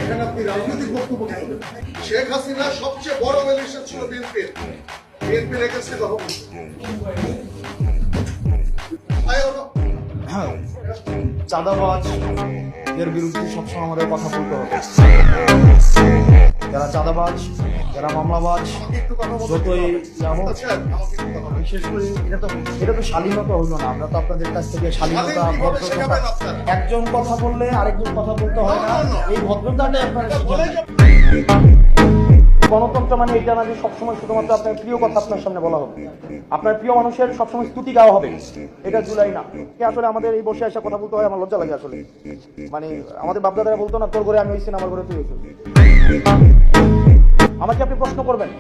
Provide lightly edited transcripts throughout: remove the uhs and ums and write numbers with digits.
এখানে আপনি রাজনৈতিক বক্তব্য কেন দেন? শেখ হাসিনা সবচেয়ে বড় বেনিফিশিয়ারি ছিল বিএনপির এগেন্সটে কথা বলছে। চাঁদাবাজ এর বিরুদ্ধে সবসময় আমাদের কথা বলতে হবে। যারা চাঁদাবাজ, যারা মামলাবাজ, যতই হোক, বিশেষ করে এটা তো শালীনতা হইলো না। আমরা তো আপনাদের কাছ থেকে শালীনতা, ভদ্রতা, একজন কথা বললে আরেকজন কথা বলতে হয় না, এই ভদ্রতাটাই আপনারা শিখেন। গণতন্ত্র মানে এটা না যে সবসময় শুধুমাত্র আপনার প্রিয় কথা আপনার সামনে বলা হবে, আপনার প্রিয় মানুষের সবসময় স্তুতি গাওয়া হবে, এটা জুলাই না। আসলে আমাদের এই বসে আসা কথা বলতে হয়, আমার লজ্জা লাগে আসলে। মানে আমাদের বাপদাদারা বলতো না, তোর ঘরে আমি হইছি না, আমার ঘরে তুই হইছিস। আমাকে আপনি প্রশ্ন করবেন,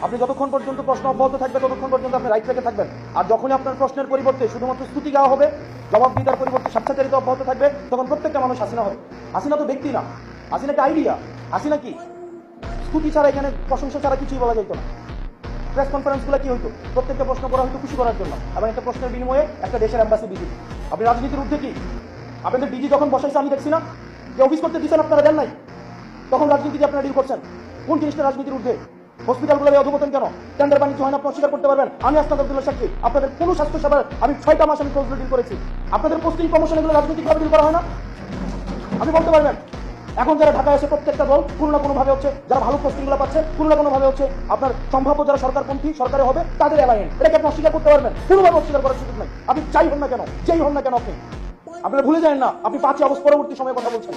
আপনি যতক্ষণ পর্যন্ত প্রশ্ন অব্যাহত থাকবে ততক্ষণ পর্যন্ত আপনি রাইট রেখে থাকবেন। আর যখনই আপনার প্রশ্নের পরিবর্তে শুধুমাত্র স্তুতি গাওয়া হবে, জবাবদিহিতার পরিবর্তে স্বেচ্ছাচারিতা অব্যাহত থাকবে, তখন প্রত্যেকটা মানুষ হাসিনা হবে। হাসিনা তো ব্যক্তি না, হাসিনা একটা আইডিয়া। হাসিনা কি স্তুতি ছাড়া, এখানে প্রশংসা ছাড়া কিছুই বলা যেত না। প্রেস কনফারেন্সগুলো কি হইতো, প্রত্যেকটা প্রশ্ন করা হয়তো খুশি করার জন্য, এবং একটা প্রশ্নের বিনিময়ে একটা দেশের অ্যাম্বাসি ডিজি। আপনি রাজনীতির ঊর্ধ্বে কি? আপনাদের ডিজি যখন বসাইছে আমি দেখছি না যে অফিস করতে দিচ্ছেন, আপনারা দেন নাই, তখন রাজনীতি যে আপনারা ডিল করছেন। কোন জিনিসটা রাজনীতির ঊর্ধ্বে? হসপিটালগুলো অধপতন কেন? টেন্ডার বাণিজ্য হয় না, আপনি অস্বীকার করতে পারবেন। আমি আসনাদ আব্দুল্লাহ সাক্ষী, আপনাদের কোনো স্বাস্থ্য সেবার আমি 6টা মাস আমি ক্লোজলি ডিল করেছি। আপনাদের পোস্টিং প্রমোশন এগুলো রাজনৈতিকভাবে ডিল করা হয় না? আপনি বলতে পারবেন। এখন যারা ঢাকায় এসে প্রত্যেকটা দল কোনো না কোনো ভাবে হচ্ছে, যারা ভালো পোস্টিংগুলো পাচ্ছে কোনো না কোনো ভাবে হচ্ছে আপনার সম্ভাব্য যারা সরকারপন্থী সরকারে হবে তাদের অ্যালায়েন্স, এটাকে আপনি অস্বীকার করতে পারবেন? কোনোভাবে অস্বীকার করার সুযোগ নাই। আপনি যাই হন না কেন, যেই হন না কেন, আপনারা ভুলে যান না আপনি 5 আগস্ট পরবর্তী সময়ে কথা বলছেন।